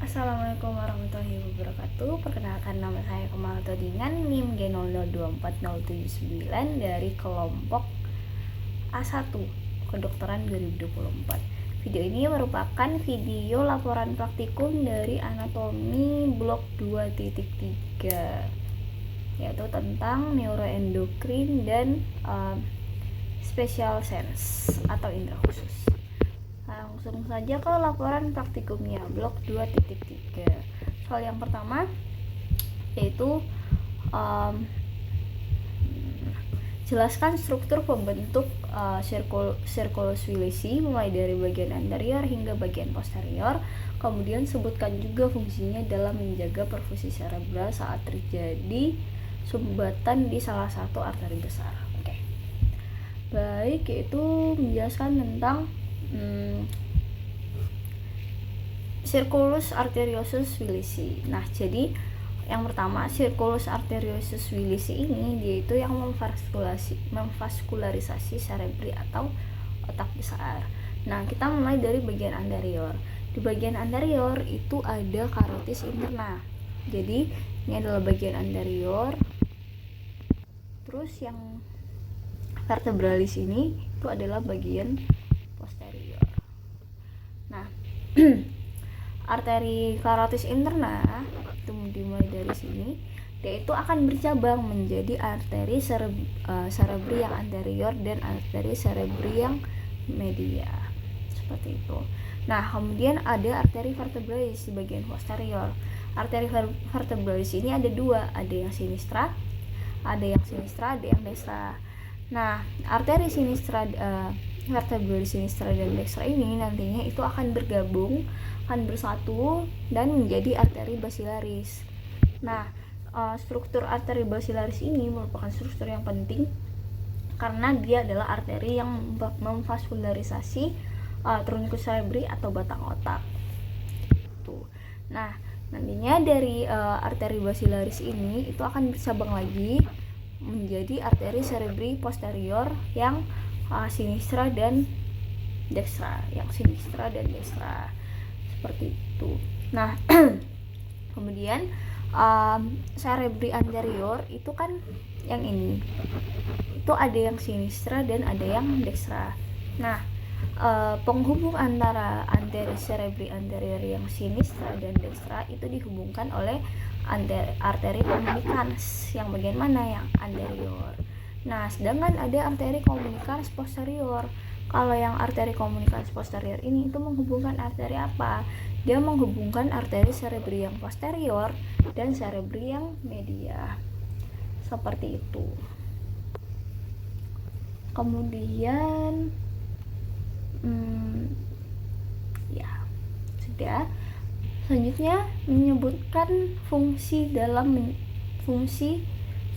Assalamualaikum warahmatullahi wabarakatuh. Perkenalkan, nama saya Kemal Todingan, NIM G0024079 dari kelompok A1 Kedokteran 2024. Video ini merupakan video laporan praktikum dari anatomi blok 2.3, yaitu tentang neuroendokrin dan special sense atau indera khusus. Langsung saja ke laporan praktikumnya blok 2.3. Soal yang pertama yaitu jelaskan struktur pembentuk circulus wilisi mulai dari bagian anterior hingga bagian posterior. Kemudian sebutkan juga fungsinya dalam menjaga perfusi cerebral saat terjadi sumbatan di salah satu arteri besar. Oke. Baik, yaitu menjelaskan tentang circulus arteriosus wilisi. Nah, jadi yang pertama, circulus arteriosus wilisi ini yaitu yang memvaskularisasi cerebri atau otak besar. Nah, kita mulai dari bagian anterior. Di bagian anterior itu ada carotis interna. Jadi, ini adalah bagian anterior. Terus yang vertebralis ini itu adalah bagian posterior. Nah, arteri carotis interna itu dimulai dari sini, dia itu akan bercabang menjadi arteri cerebri yang anterior dan arteri cerebri yang media, seperti itu. Nah, kemudian ada arteri vertebralis di bagian posterior. Arteri vertebralis ini ada dua, ada yang sinistra, ada yang dekstra. Nah, arteri vertebralis sinistra dan dekstra ini nantinya itu akan bergabung, akan bersatu dan menjadi arteri basilaris. Nah, struktur arteri basilaris ini merupakan struktur yang penting karena dia adalah arteri yang memvaskularisasi truncus cerebri atau batang otak. Tuh. Nah, nantinya dari arteri basilaris ini itu akan bercabang lagi menjadi arteri cerebri posterior yang sinistra dan dekstra, seperti itu. Nah, kemudian cerebri anterior itu kan yang ini, itu ada yang sinistra dan ada yang dekstra. Nah, penghubung antara cerebri anterior yang sinistra dan dekstra itu dihubungkan oleh arteri communicans yang bagian mana, yang anterior. Nah, sedangkan ada arteri communicans posterior. Kalau yang arteri communicans posterior ini itu menghubungkan arteri apa? Dia menghubungkan arteri cerebri yang posterior dan cerebri yang media. Seperti itu. Kemudian ya, sudah. Selanjutnya menyebutkan fungsi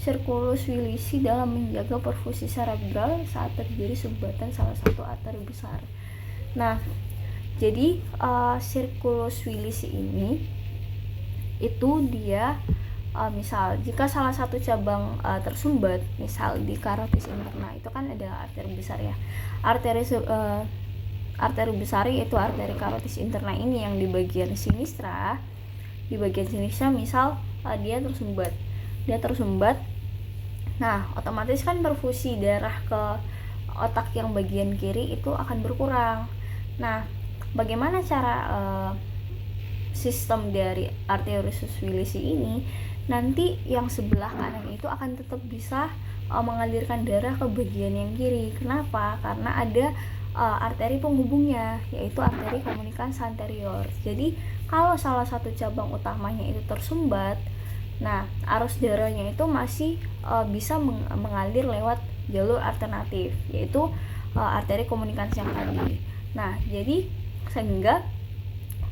circulus wilisi dalam menjaga perfusi cerebral saat terjadi sumbatan salah satu arteri besar. Nah, jadi circulus wilisi ini itu dia misal jika salah satu cabang tersumbat, misal di carotis interna itu kan ada arteri besar ya. Arteri besar yaitu arteri carotis interna ini yang di bagian sinistra. Di bagian sinistra misal dia tersumbat. Nah, otomatis kan perfusi darah ke otak yang bagian kiri itu akan berkurang. Nah, bagaimana cara sistem dari arteriosus wilisi ini? Nanti yang sebelah kanan itu akan tetap bisa mengalirkan darah ke bagian yang kiri. Kenapa? Karena ada arteri penghubungnya, yaitu arteri communicans anterior. Jadi kalau salah satu cabang utamanya itu tersumbat, nah arus darahnya itu masih bisa mengalir lewat jalur alternatif, yaitu arteri communicans yang tadi. Nah, jadi sehingga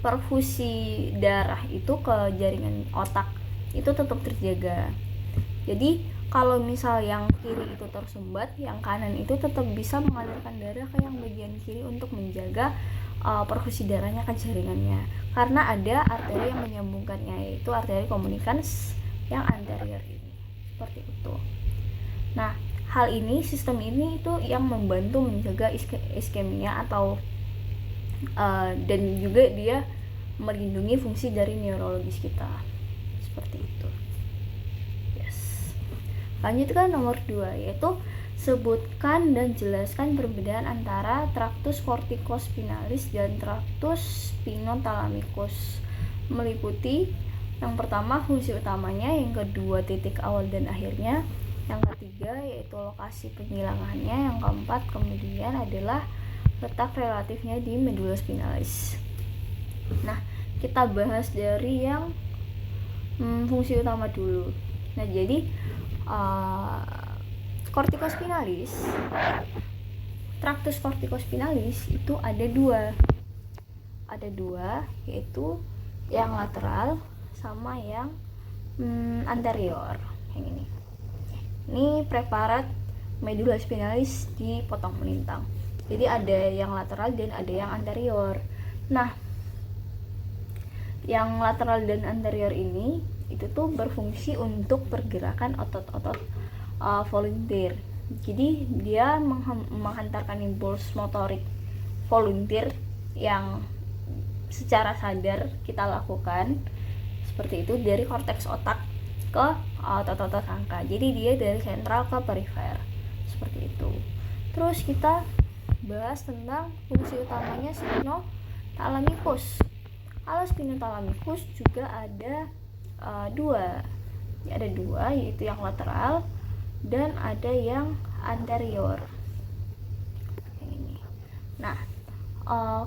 perfusi darah itu ke jaringan otak itu tetap terjaga. Jadi kalau misal yang kiri itu tersumbat, yang kanan itu tetap bisa mengalirkan darah ke yang bagian kiri untuk menjaga perfusi darahnya ke jaringannya, karena ada arteri yang menyambungkannya, yaitu arteri communicans yang anterior ini. Seperti itu. Nah, hal ini, sistem ini itu yang membantu menjaga iskemia atau dan juga dia melindungi fungsi dari neurologis kita. Seperti itu. Yes. Lanjutkan nomor 2, yaitu sebutkan dan jelaskan perbedaan antara traktus corticospinalis dan traktus spinothalamikus. Meliputi yang pertama fungsi utamanya, yang kedua titik awal dan akhirnya, yang ketiga yaitu lokasi penghilangannya, yang keempat kemudian adalah letak relatifnya di medula spinalis. Nah, kita bahas dari yang fungsi utama dulu. Nah, jadi corticospinalis, traktus corticospinalis itu ada dua, yaitu yang lateral sama yang anterior. Yang ini preparat medula spinalis dipotong melintang. Jadi ada yang lateral dan ada yang anterior. Nah, yang lateral dan anterior ini itu tuh berfungsi untuk pergerakan otot-otot volunteer. Jadi dia menghantarkan impuls motorik volunteer yang secara sadar kita lakukan seperti itu dari korteks otak ke otot-otot rangka. Jadi dia dari sentral ke perifer seperti itu. Terus kita bahas tentang fungsi utamanya spinothalamikus. Kalau spinothalamikus juga ada dua, yaitu yang lateral dan ada yang anterior. Ini. Nah,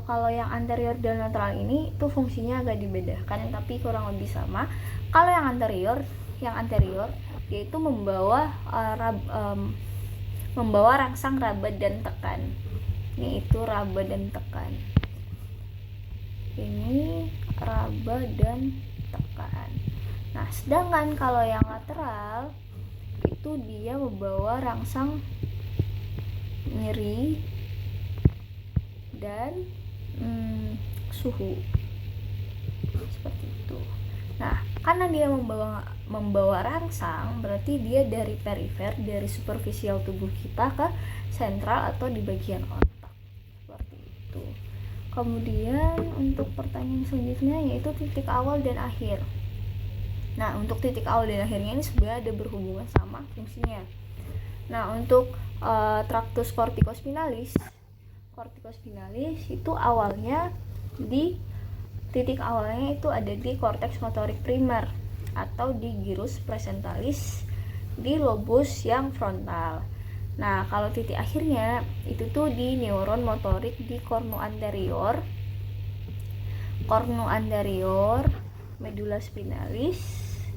kalau yang anterior dan lateral ini itu fungsinya agak dibedakan, tapi kurang lebih sama. Kalau yang anterior yaitu membawa rangsang raba dan tekan. Ini itu raba dan tekan. Ini raba dan tekan. Nah, sedangkan kalau yang lateral itu dia membawa rangsang nyeri dan suhu seperti itu. Nah, karena dia membawa rangsang, berarti dia dari perifer, dari superficial tubuh kita ke sentral atau di bagian otak seperti itu. Kemudian untuk pertanyaan selanjutnya yaitu titik awal dan akhir. Nah, untuk titik awal dan akhirnya ini sebenarnya ada berhubungan sama fungsinya. Nah, untuk traktus corticospinalis itu awalnya di titik awalnya itu ada di korteks motorik primer atau di gyrus presentalis di lobus yang frontal. Nah, kalau titik akhirnya itu tuh di neuron motorik di kornu anterior, medula spinalis,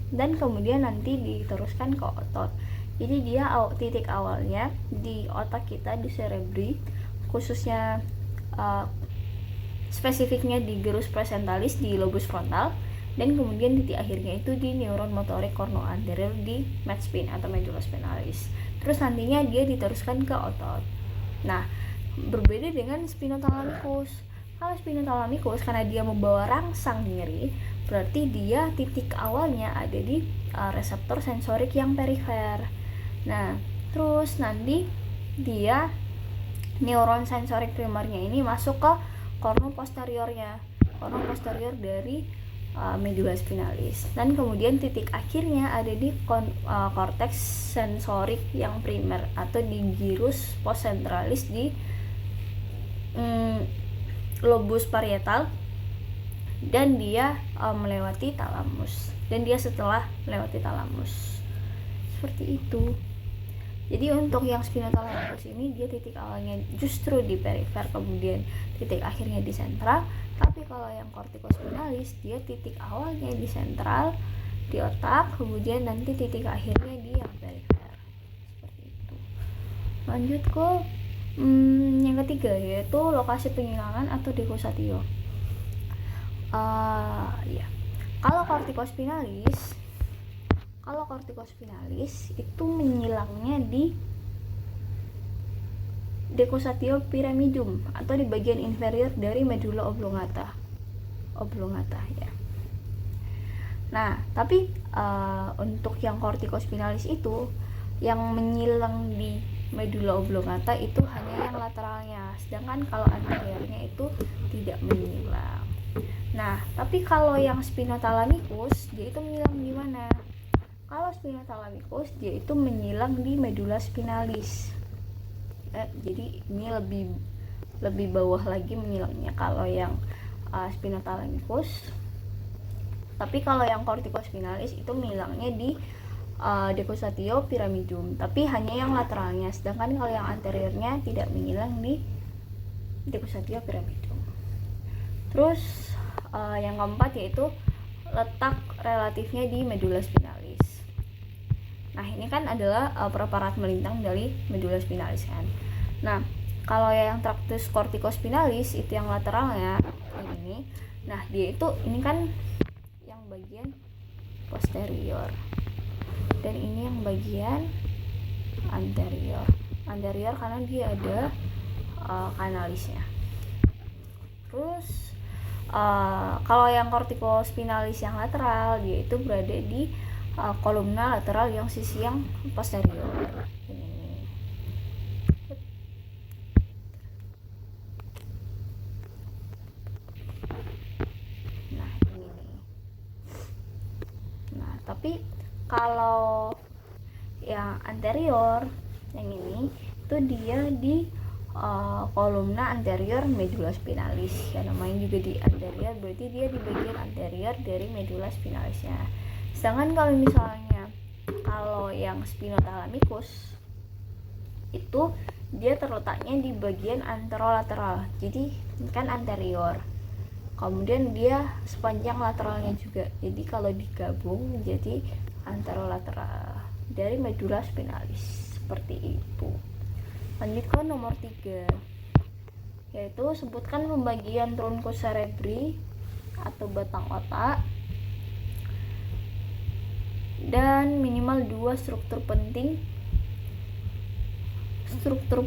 dan kemudian nanti diteruskan ke otot. Jadi dia titik awalnya di otak kita, di cerebri, khususnya spesifiknya di gyrus presentalis di lobus frontal, dan kemudian titik akhirnya itu di neuron motorik kornu anterior di medspin atau medula spinalis. Terus nantinya dia diteruskan ke otot. Nah, berbeda dengan spinothalamikus. Kalau spinothalamikus karena dia membawa rangsang nyeri, berarti dia titik awalnya ada di reseptor sensorik yang perifer. Nah, terus nanti dia neuron sensorik primernya ini masuk ke kornu posterior dari medula spinalis, dan kemudian titik akhirnya ada di korteks sensorik yang primer atau di gyrus postcentralis di lobus parietal, dan dia melewati talamus, dan dia setelah melewati talamus seperti itu. Jadi untuk yang spinothalamikus ini dia titik awalnya justru di perifer, kemudian titik akhirnya di sentral. Tapi kalau yang corticospinalis dia titik awalnya di sentral di otak, kemudian nanti titik akhirnya di yang perifer seperti itu. Lanjut ke yang ketiga, yaitu lokasi penghilangan atau dekusatio. Kalau corticospinalis itu menyilangnya di dekusatio pyramidum atau di bagian inferior dari medula oblongata ya. Nah, tapi untuk yang corticospinalis itu yang menyilang di medula oblongata itu hanya yang lateralnya, sedangkan kalau anteriornya itu tidak menyilang. Nah, tapi kalau yang spinothalamicus dia itu menyilang di mana? Kalau spinothalamicus dia itu menyilang di medula spinalis. Jadi ini lebih bawah lagi menyilangnya kalau yang spinothalamicus. Tapi kalau yang corticospinalis itu menyilangnya di decussatio pyramidum, tapi hanya yang lateralnya. Sedangkan kalau yang anteriornya tidak menyilang di decussatio pyramidum. Terus yang keempat yaitu letak relatifnya di medula spinalis. Nah, ini kan adalah preparat melintang dari medula spinalis kan. Nah, kalau yang tractus corticospinalis itu yang lateralnya ini. Nah, dia itu ini kan yang bagian posterior. Dan ini yang bagian anterior. Anterior karena dia ada kanalisnya. Terus kalau yang corticospinalis yang lateral dia itu berada di kolumna lateral yang sisi yang posterior. Ini. Nah, ini nih. Nah, tapi kalau yang anterior yang ini itu dia di kolumna anterior medula spinalis. Ya, namanya juga di anterior, berarti dia di bagian anterior dari medula spinalisnya. Sedangkan kalau yang spinothalamicus itu dia terletaknya di bagian anterolateral. Jadi kan anterior. Kemudian dia sepanjang lateralnya juga. Jadi kalau digabung menjadi anterolateral dari medula spinalis. Seperti itu. Lanjut ke nomor 3, yaitu sebutkan pembagian truncus cerebri atau batang otak dan minimal 2 struktur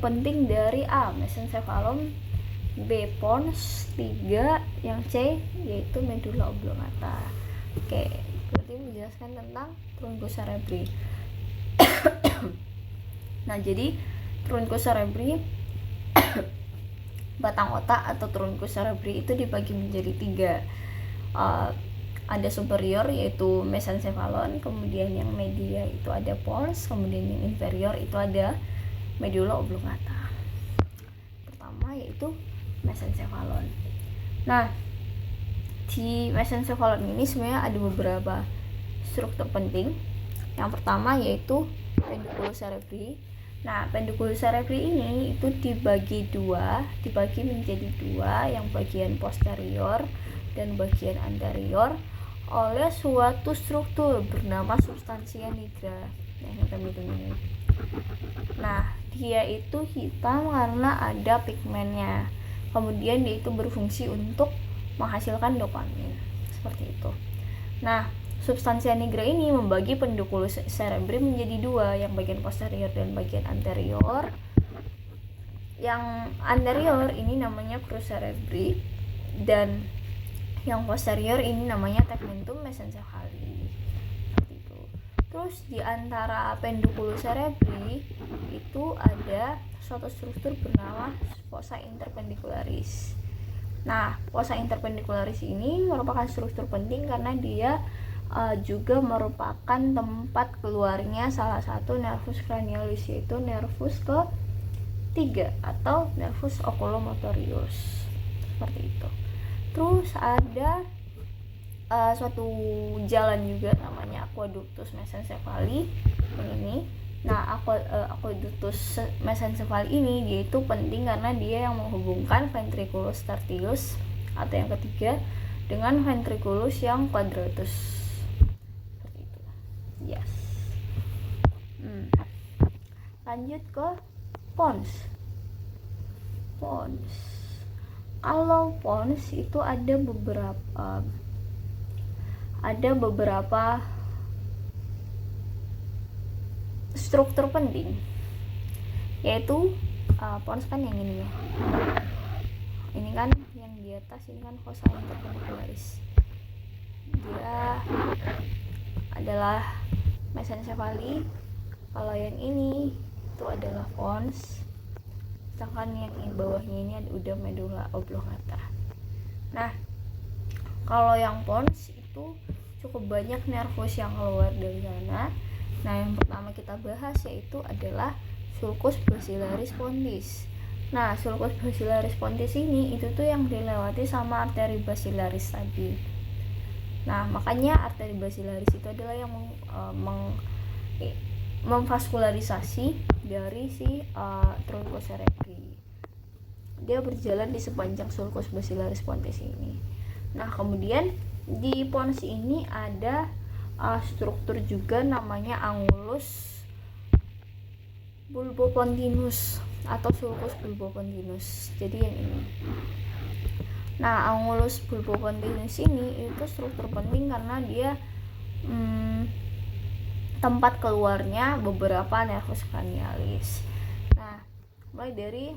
penting dari A. Mesencephalon, B. Pons, 3 yang C yaitu medula oblongata. Oke, berarti menjelaskan tentang truncus cerebri. Nah, jadi truncus cerebri batang otak atau truncus cerebri itu dibagi menjadi 3. Ada superior yaitu mesencephalon, kemudian yang media itu ada pons, kemudian yang inferior itu ada medula oblongata. Pertama yaitu mesencephalon. Nah, di mesencephalon ini sebenarnya ada beberapa struktur penting. Yang pertama yaitu pendiculus cerebri. Nah, pendiculus cerebri ini itu dibagi menjadi 2, yang bagian posterior dan bagian anterior oleh suatu struktur bernama substantia nigra yang hitam-hitam ini. Nah, dia itu hitam karena ada pigmennya. Kemudian dia itu berfungsi untuk menghasilkan dopamin. Seperti itu. Nah, substansia nigra ini membagi pendiculus cerebri menjadi 2, yang bagian posterior dan bagian anterior. Yang anterior ini namanya crus cerebri dan yang posterior ini namanya tegmentum mesencephali. Seperti itu. Terus di antara pendiculus cerebri itu ada suatu struktur bernama fossa interpendicularis. Nah, fossa interpendicularis ini merupakan struktur penting karena dia juga merupakan tempat keluarnya salah satu nervus cranialis, yaitu nervus ke-3 atau nervus oculomotorius. Seperti itu. Terus ada suatu jalan juga namanya aqueductus mesencephali ini. Nah, aqueductus mesencephali ini dia itu penting karena dia yang menghubungkan ventriculus tertius atau yang ketiga dengan ventriculus yang quadratus. Seperti itu. Yes. Lanjut ke pons. Kalau pons itu ada beberapa struktur penting, yaitu pons kan yang ini ya, ini kan yang di atas ini kan fossa interpendicularis, dia adalah mesencephali. Kalau yang ini itu adalah pons, sedangkan yang di bawahnya ini udah medula oblongata. Nah, Kalau yang pons itu cukup banyak nervus yang keluar dari sana. Nah, yang pertama kita bahas yaitu adalah sulcus basilaris pontis. Nah, sulcus basilaris pontis ini itu tuh yang dilewati sama arteri basilaris tadi. Nah, makanya arteri basilaris itu adalah yang memvaskularisasi dari si truncus cerebri. Dia berjalan di sepanjang sulcus basilaris pontis ini. Nah, kemudian di pons ini ada struktur juga namanya angulus bulbopontinus atau sulcus bulbopontinus. Jadi yang ini. Nah, angulus bulbopontinus ini itu struktur penting karena dia tempat keluarnya beberapa nervus cranialis. Nah, mulai dari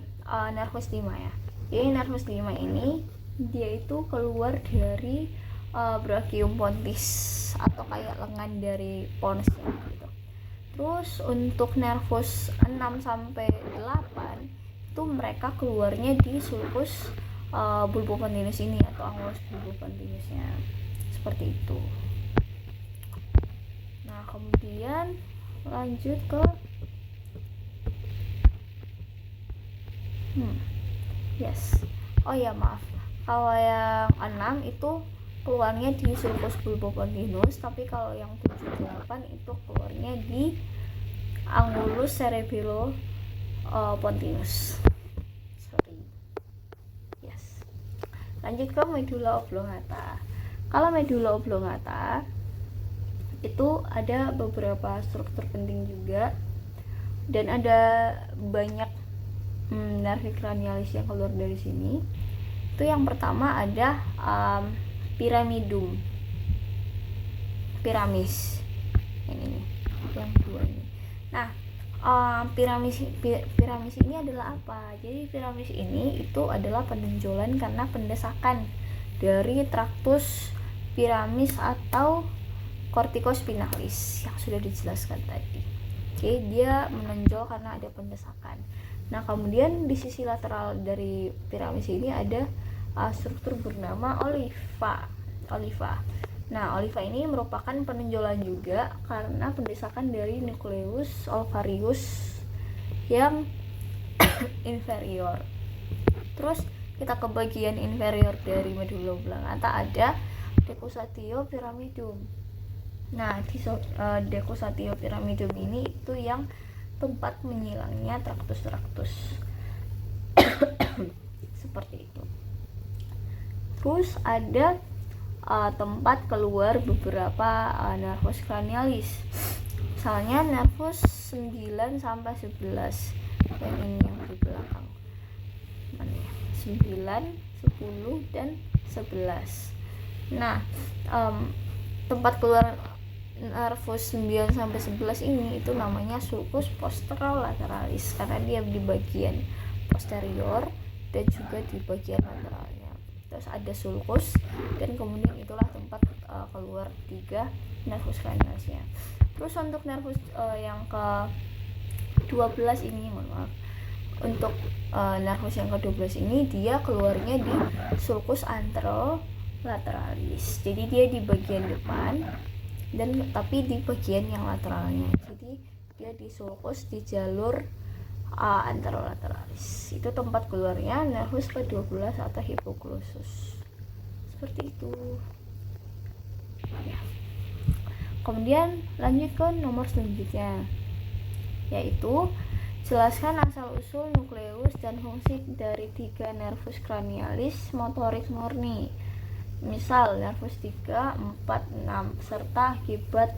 nervus lima ya. Jadi nervus lima ini dia itu keluar dari brachium pontis atau kayak lengan dari pons ya, gitu. Terus untuk nervus 6 sampai 8 itu mereka keluarnya di sulcus bulbopontinus ini atau angulus bulbopontinusnya. Seperti itu. Nah, kemudian lanjut ke oh ya maaf, kalau yang 6 itu keluarnya di sulcus bulbopontinus, tapi kalau yang 7-8 itu keluarnya di angulus cerebello pontinus. Lanjut ke medulla oblongata. Kalau medulla oblongata itu ada beberapa struktur penting juga, dan ada banyak nervi cranialis yang keluar dari sini. Itu yang pertama ada piramidum, piramis yang ini, yang kedua ini. Nah, piramis ini adalah apa? Jadi piramis ini itu adalah penonjolan karena pendesakan dari traktus piramis atau corticospinalis yang sudah dijelaskan tadi. Oke, dia menonjol karena ada pendesakan. Nah, kemudian di sisi lateral dari piramis ini ada struktur bernama oliva. Nah, oliva ini merupakan penonjolan juga karena pendesakan dari nucleus ovarius yang inferior. Terus kita ke bagian inferior dari medulla oblongata ada decussatio pyramidum. Nah, di decussatio pyramidum ini itu yang tempat menyilangnya traktus seperti itu. Terus ada tempat keluar beberapa nervus cranialis. Misalnya nervus 9 sampai 11. Yang ini yang di belakang. Mana ya? 9, 10 dan 11. Nah, tempat keluar nervus 9 sampai 11 ini itu namanya sulcus posterolaterales karena dia di bagian posterior dan juga di bagian lateralnya. Terus ada sulcus dan kemudian itulah tempat keluar 3 nervus cranialisnya. Terus untuk nervus yang ke 12 ini, untuk nervus yang ke-12 ini dia keluarnya di sulcus anterolaterales. Jadi dia di bagian depan dan tapi di bagian yang lateralnya. Jadi dia di sulcus di jalur anterolaterales. Itu tempat keluarnya nervus ke-12 atau hipoglossus. Seperti itu. Ya. Kemudian lanjut ke nomor selanjutnya, yaitu jelaskan asal-usul nukleus dan fungsi dari 3 nervus cranialis motorik murni. Misal nervus 3, 4, 6 serta akibat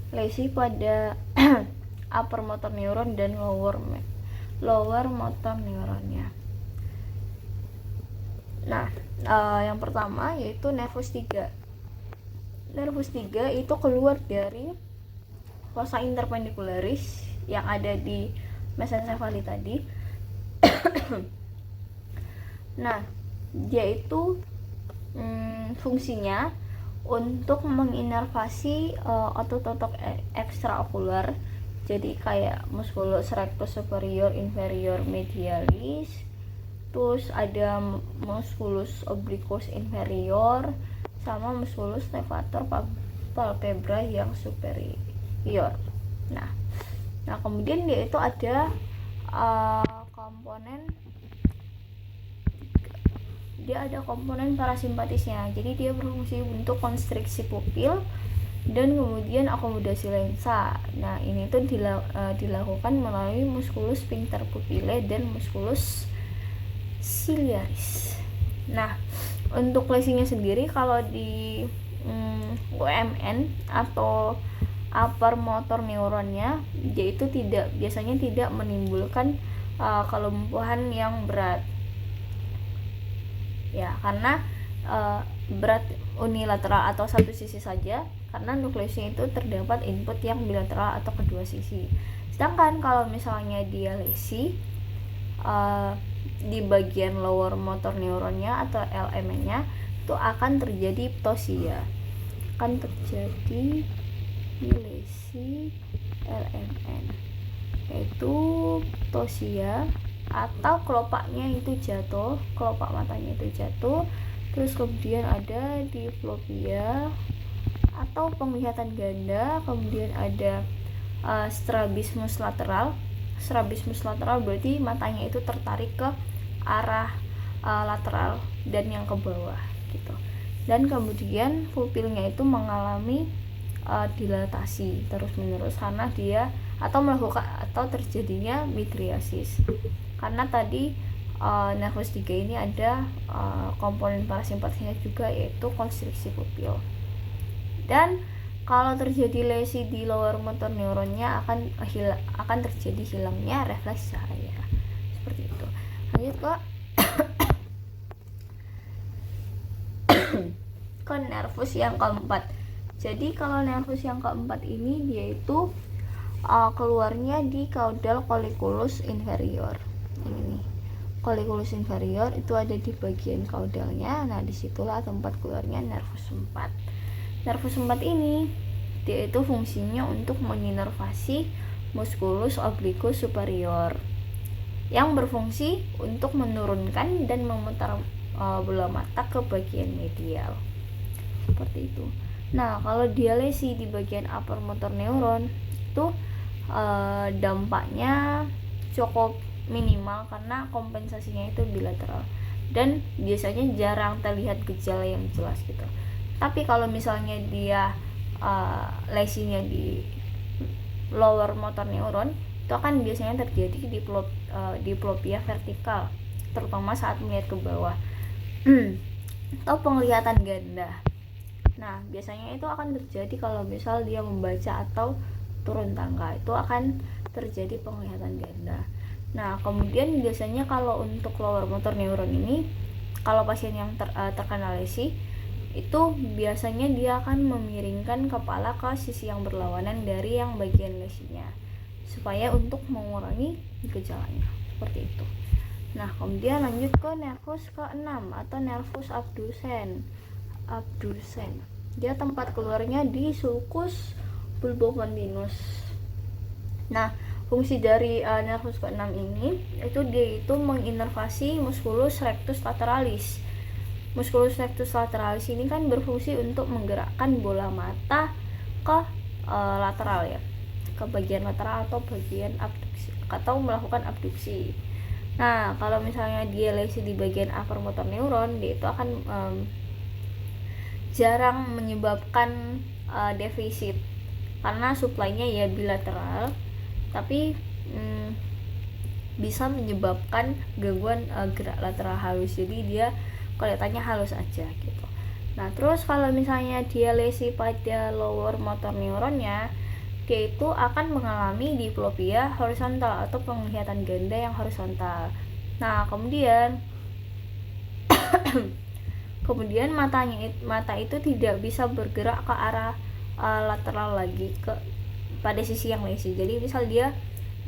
lesi pada upper motor neuron dan lower motor neuronnya. Nah, yang pertama yaitu nervus 3. Nervus 3 itu keluar dari fossa interpendicularis yang ada di mesencephaly tadi. Nah, dia itu fungsinya untuk menginervasi otot-otot ekstraokular. Jadi kayak musculus rectus superior inferior medialis, terus ada musculus obliquus inferior sama musculus levator palpebra yang superior. Nah kemudian dia itu ada komponen parasimpatisnya. Jadi dia berfungsi untuk konstriksi pupil dan kemudian akomodasi lensa. Nah ini tuh dilakukan melalui musculus sphincter pupillae dan musculus ciliaris. Nah untuk lesinya sendiri kalau di UMN atau upper motor neuronnya, yaitu biasanya tidak menimbulkan kelumpuhan yang berat ya, karena berat unilateral atau satu sisi saja, karena nukleusnya itu terdapat input yang bilateral atau kedua sisi. Sedangkan kalau misalnya dia lesi di bagian lower motor neuronnya atau LMN-nya, itu akan terjadi ptosia, akan terjadi lesi LMN, yaitu ptosia, atau kelopaknya itu jatuh, kelopak matanya itu jatuh. Terus kemudian ada diplopia atau penglihatan ganda. Kemudian ada strabismus lateral. Strabismus lateral berarti matanya itu tertarik ke arah lateral dan yang ke bawah gitu. Dan kemudian pupilnya itu mengalami dilatasi terus-menerus karena dia atau terjadinya midriasis. Karena tadi nervus 3 ini ada komponen parasimpatisnya juga, yaitu konstriksi pupil. Dan kalau terjadi lesi di lower motor neuronnya akan terjadi hilangnya refleks cahaya. Seperti itu. Lanjut ke nervus yang keempat. Jadi kalau nervus yang keempat ini dia itu keluarnya di caudal colliculus inferior. Ini colliculus inferior itu ada di bagian caudalnya. Nah disitulah tempat keluarnya nervus 4. Nervus 4 ini dia itu fungsinya untuk menginervasi musculus obliquus superior yang berfungsi untuk menurunkan dan memutar bola mata ke bagian medial. Seperti itu. Nah kalau dia lesi di bagian upper motor neuron itu dampaknya cukup minimal karena kompensasinya itu bilateral dan biasanya jarang terlihat gejala yang jelas gitu. Tapi kalau misalnya dia lesinya di lower motor neuron, itu akan biasanya terjadi di diplopia vertikal, terutama saat melihat ke bawah atau penglihatan ganda. Nah biasanya itu akan terjadi kalau misal dia membaca atau turun tangga, itu akan terjadi penglihatan ganda. Nah kemudian biasanya kalau untuk lower motor neuron ini, kalau pasien yang terkena lesi itu biasanya dia akan memiringkan kepala ke sisi yang berlawanan dari yang bagian lesinya supaya untuk mengurangi gejalanya. Seperti itu. Nah kemudian lanjut ke nervus ke-6 atau nervus abducens. Dia tempat keluarnya di sulcus bulbopontinus. Nah fungsi dari nervus ke-6 ini itu dia itu menginervasi musculus rectus lateralis. Musculus rectus lateralis ini kan berfungsi untuk menggerakkan bola mata ke lateral ya, ke bagian lateral atau bagian abduksi atau melakukan abduksi. Nah kalau misalnya dia lesi di bagian upper motor neuron, dia itu akan jarang menyebabkan defisit karena suplainya ya bilateral, tapi bisa menyebabkan gangguan gerak lateral halus, jadi dia kelihatannya halus aja gitu. Nah terus kalau misalnya dia lesi pada lower motor neuronnya, dia itu akan mengalami diplopia horizontal atau penglihatan ganda yang horizontal. Nah kemudian mata itu tidak bisa bergerak ke arah lateral lagi pada sisi yang lesi. Jadi misal dia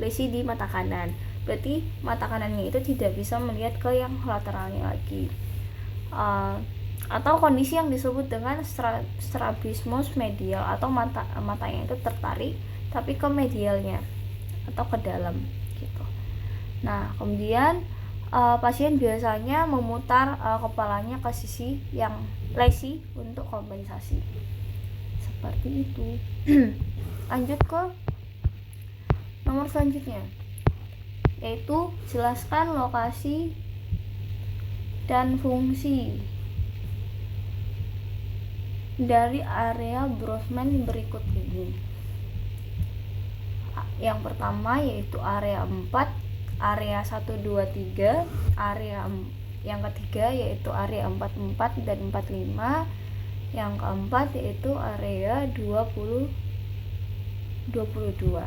lesi di mata kanan, berarti mata kanannya itu tidak bisa melihat ke yang lateralnya lagi. Atau kondisi yang disebut dengan strabismus medial atau matanya itu tertarik tapi ke medialnya atau ke dalam gitu. Nah kemudian pasien biasanya memutar kepalanya ke sisi yang lesi untuk kompensasi. Seperti itu. Lanjut ke nomor selanjutnya, yaitu jelaskan lokasi dan fungsi dari area Brosman berikut ini. Yang pertama yaitu area 4, area 1, 2, 3, area yang ketiga yaitu area 44 dan 45, yang keempat yaitu area 20 22.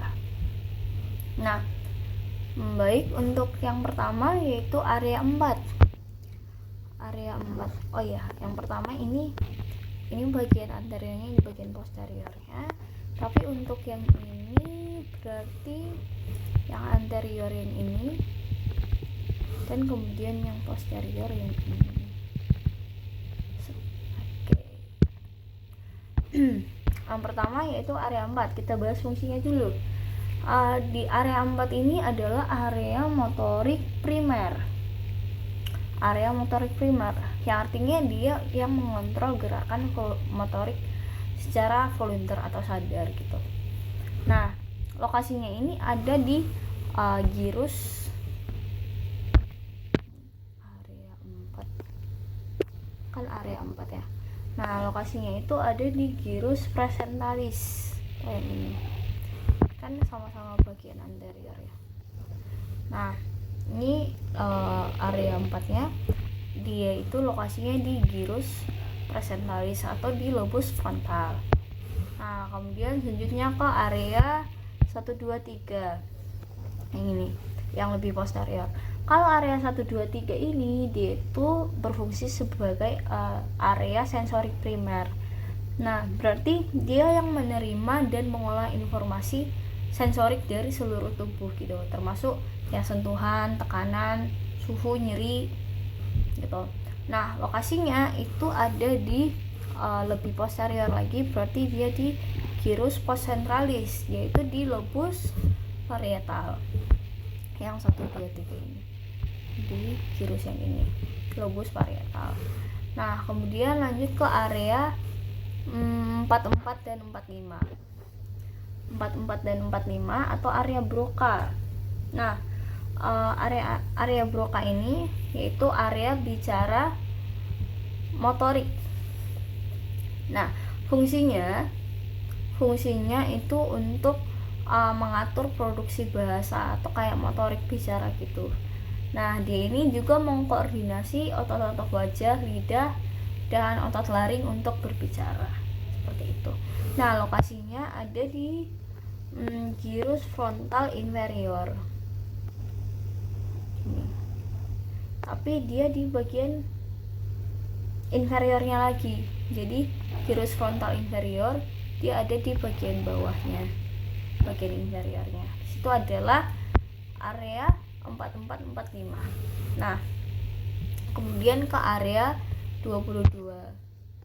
Nah, baik, untuk yang pertama yaitu area 4. Area 4. Oh ya, yang pertama ini bagian anteriornya, ini bagian posteriornya. Tapi untuk yang ini berarti yang anterior yang ini dan kemudian yang posterior yang ini. Oke. Yang pertama yaitu area 4. Kita bahas fungsinya dulu. Di area 4 ini adalah area motorik primer. Area motorik primer yang artinya dia yang mengontrol gerakan motorik secara volunteer atau sadar gitu. Nah, lokasinya ini ada di gyrus area 4. Kan area 4 ya. Nah, lokasinya itu ada di gyrus presentalis. Kayak ini. Kan sama-sama bagian anterior ya. Nah, ini area 4-nya dia itu lokasinya di gyrus presentalis atau di lobus frontal. Nah, kemudian selanjutnya ke area 1, 2, 3 yang ini, yang lebih posterior. Kalau area 1, 2, 3 ini dia itu berfungsi sebagai area sensorik primer. Nah, berarti dia yang menerima dan mengolah informasi sensorik dari seluruh tubuh gitu, termasuk ya sentuhan, tekanan, suhu, nyeri gitu. Nah, lokasinya itu ada di lebih posterior lagi, berarti dia di gyrus postcentralis, yaitu di lobus parietal. Yang 1, 2, 3 ini di gyrus yang ini, lobus parietal. Nah, kemudian lanjut ke area 44 dan 45. 44 dan 45 atau area Broca. Nah, area Broca ini yaitu area bicara motorik. Nah, fungsinya itu untuk mengatur produksi bahasa atau kayak motorik bicara gitu. Nah, dia ini juga mengkoordinasi otot-otot wajah, lidah, dan otot laring untuk berbicara. Seperti itu. Nah, lokasinya ada di gyrus frontal inferior. Tapi dia di bagian inferiornya lagi. Jadi gyrus frontal inferior dia ada di bagian bawahnya, bagian inferiornya. Itu adalah area 44, 45. Nah, kemudian ke area 22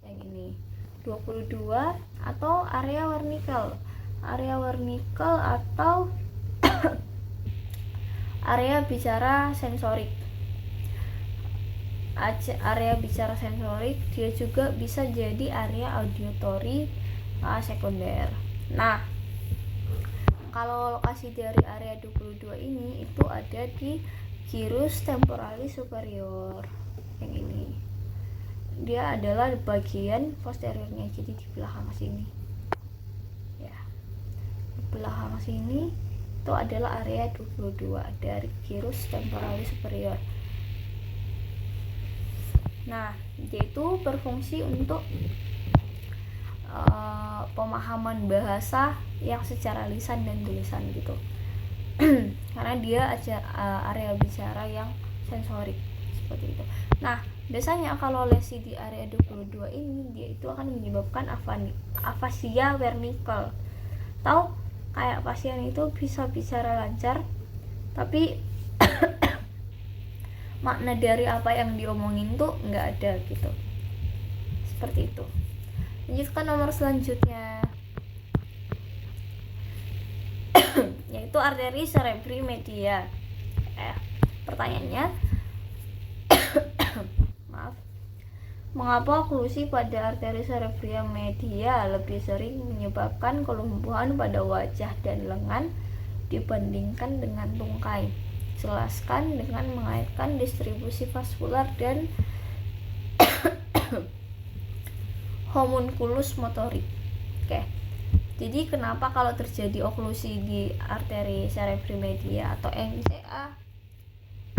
yang ini, 22 atau area wernickel. Area wernickel atau area bicara sensorik. Area bicara sensorik dia juga bisa jadi area auditory sekunder. Nah, kalau lokasi dari area 22 ini itu ada di gyrus temporalis superior yang ini. Dia adalah bagian posteriornya, jadi di belakang sini ya, di belakang sini itu adalah area 22 dari gyrus temporalis superior. Nah, dia itu berfungsi untuk pemahaman bahasa yang secara lisan dan tulisan gitu. Karena dia area bicara yang sensorik seperti itu. Nah, biasanya kalau lesi di area 22 ini dia itu akan menyebabkan afasia wernickel. Tahu kayak pasien itu bisa bicara lancar tapi makna dari apa yang diomongin tuh nggak ada gitu. Seperti itu. Lanjutkan nomor selanjutnya yaitu arteri cerebri media. Pertanyaannya, Mengapa oklusi pada arteri cerebria media lebih sering menyebabkan kelumpuhan pada wajah dan lengan dibandingkan dengan tungkai? Jelaskan dengan mengaitkan distribusi vaskular dan homunculus motorik. Oke. Jadi kenapa kalau terjadi oklusi di arteri cerebri media atau MCA,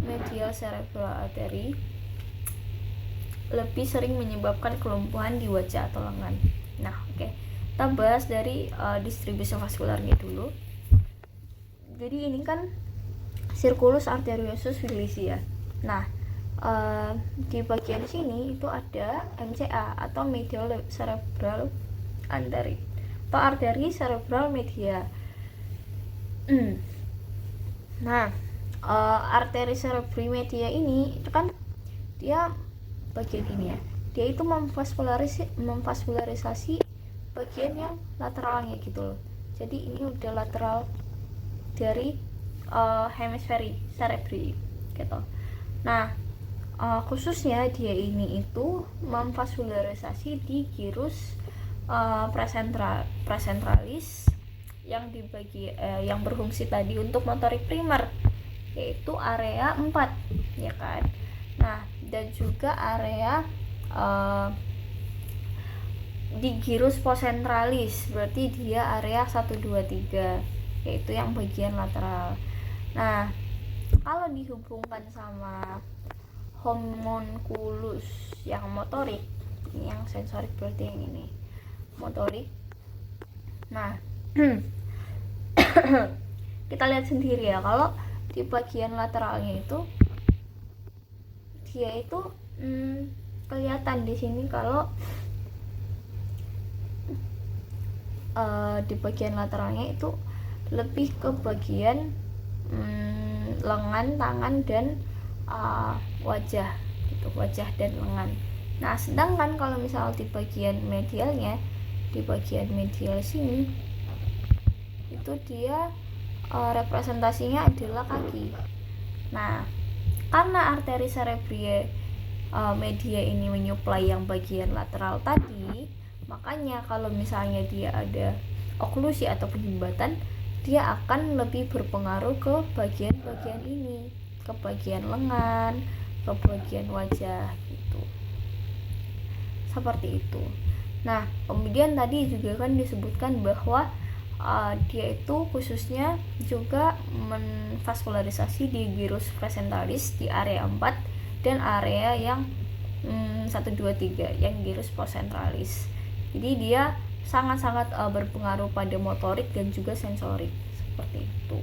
medial cerebral artery, lebih sering menyebabkan kelumpuhan di wajah atau lengan. Nah, oke. Kita bahas dari distribusi vaskularnya dulu. Jadi ini kan circulus arteriosus vilisi ya. Nah, di bagian sini itu ada MCA atau medial cerebral artery atau arteri cerebral media. Nah, arteri cerebri media ini kan dia bagian ini ya, dia itu memvaskularisasi bagian yang lateralnya gitu loh. Jadi ini udah lateral dari hemisferi cerebri gitu. Nah, khususnya dia ini itu memvaskularisasi di gyrus presentralis yang yang berfungsi tadi untuk motorik primer, yaitu area 4 ya kan. Nah, dan juga area di gyrus posentralis, berarti dia area 1 2 3, yaitu yang bagian lateral. Nah, kalau dihubungkan sama homunculus yang motorik, ini yang sensorik berarti yang ini motorik. Nah, kita lihat sendiri ya, kalau di bagian lateralnya itu dia itu kelihatan di sini kalau di bagian lateralnya itu lebih ke bagian lengan, tangan, dan wajah gitu, wajah dan lengan. Nah, sedangkan kalau misal di bagian medialnya, di bagian medial sini itu dia representasinya adalah kaki. Nah, karena arteri cerebri media ini menyuplai yang bagian lateral tadi, makanya kalau misalnya dia ada oklusi atau penyumbatan, dia akan lebih berpengaruh ke bagian-bagian ini, ke bagian lengan, ke bagian wajah gitu. Seperti itu. Nah, kemudian tadi juga kan disebutkan bahwa dia itu khususnya juga menvaskularisasi di gyrus presentalis di area 4 dan area yang 1 2 3 yang gyrus posentralis. Jadi dia sangat-sangat berpengaruh pada motorik dan juga sensorik, seperti itu.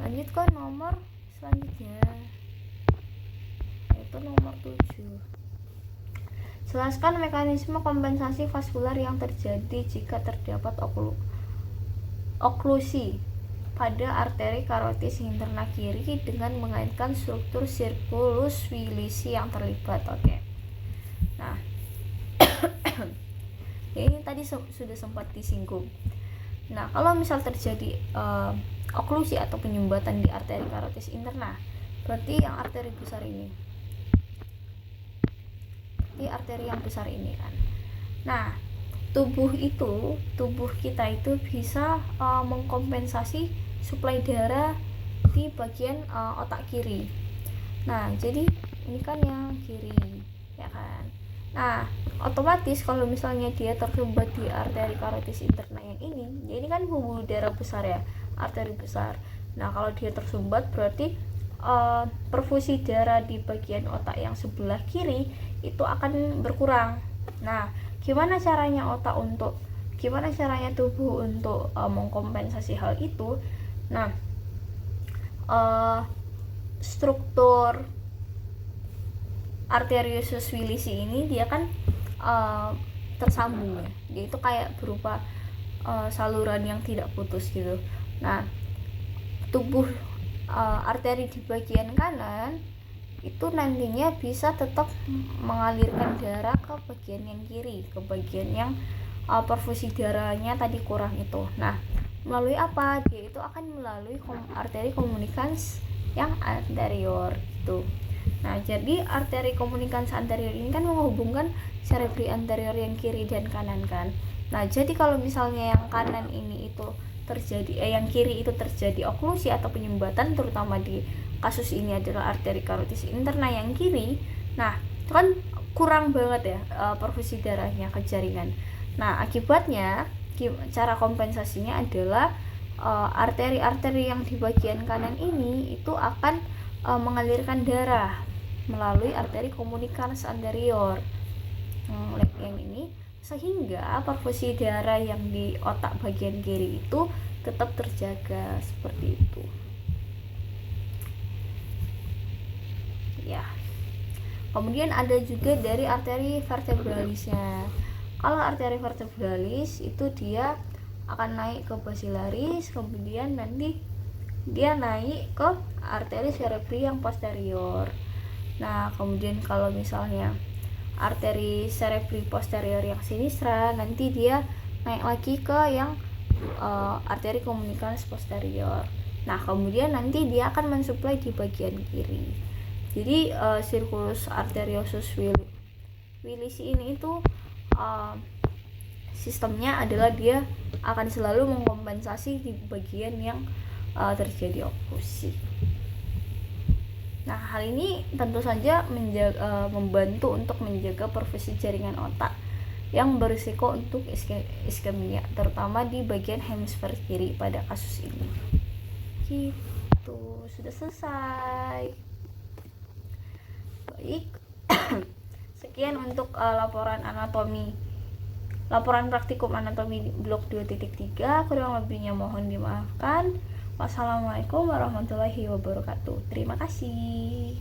Lanjut ke nomor selanjutnya, yaitu nomor 7. Jelaskan mekanisme kompensasi vaskular yang terjadi jika terdapat oklusi pada arteri karotis interna kiri dengan mengaitkan struktur circulus vilisi yang terlibat. Oke. Nah, ini tadi sudah sempat disinggung. Nah, kalau misal terjadi oklusi atau penyumbatan di arteri karotis interna, berarti yang arteri besar ini, arteri yang besar ini kan. Nah, tubuh kita itu bisa mengkompensasi suplai darah di bagian otak kiri. Nah, jadi ini kan yang kiri ya kan. Nah, otomatis kalau misalnya dia tersumbat di arteri karotis interna yang ini kan pembuluh darah besar ya, arteri besar. Nah, kalau dia tersumbat berarti perfusi darah di bagian otak yang sebelah kiri itu akan berkurang. Nah, gimana caranya tubuh untuk mengkompensasi hal itu? Nah, struktur arteriosus vilisi ini dia kan tersambung ya, dia itu kayak berupa saluran yang tidak putus gitu. Nah, tubuh arteri di bagian kanan itu nantinya bisa tetap mengalirkan darah ke bagian yang kiri, ke bagian yang perfusi darahnya tadi kurang itu. Nah, melalui apa? Dia itu akan melalui arteri komunikans yang anterior gitu. Nah, jadi arteri komunikans anterior ini kan menghubungkan cerebri anterior yang kiri dan kanan kan. Nah, jadi kalau misalnya yang kanan ini itu terjadi yang kiri itu terjadi oklusi atau penyumbatan, terutama di kasus ini adalah arteri karotis interna yang kiri. Nah, itu kan kurang banget ya perfusi darahnya ke jaringan. Nah, akibatnya cara kompensasinya adalah arteri-arteri yang di bagian kanan ini itu akan mengalirkan darah melalui arteri komunikans anterior yang ini, sehingga perfusi darah yang di otak bagian kiri itu tetap terjaga seperti itu ya. Kemudian ada juga dari arteri vertebralisnya. Kalau arteri vertebralis itu dia akan naik ke basilaris, kemudian nanti dia naik ke arteri cerebri yang posterior. Nah, kemudian kalau misalnya arteri cerebri posterior yang sinistra, nanti dia naik lagi ke yang arteri komunikans posterior. Nah, kemudian nanti dia akan mensuplai di bagian kiri. Jadi circulus arteriosus Willisi ini itu sistemnya adalah dia akan selalu mengkompensasi di bagian yang terjadi oklusi. Nah, hal ini tentu saja membantu untuk menjaga perfusi jaringan otak yang berisiko untuk iskemia, terutama di bagian hemisfer kiri pada kasus ini. Gitu, sudah selesai. Baik. Sekian untuk laporan praktikum anatomi blok 2.3. Kurang lebihnya mohon dimaafkan. Wassalamualaikum warahmatullahi wabarakatuh. Terima kasih.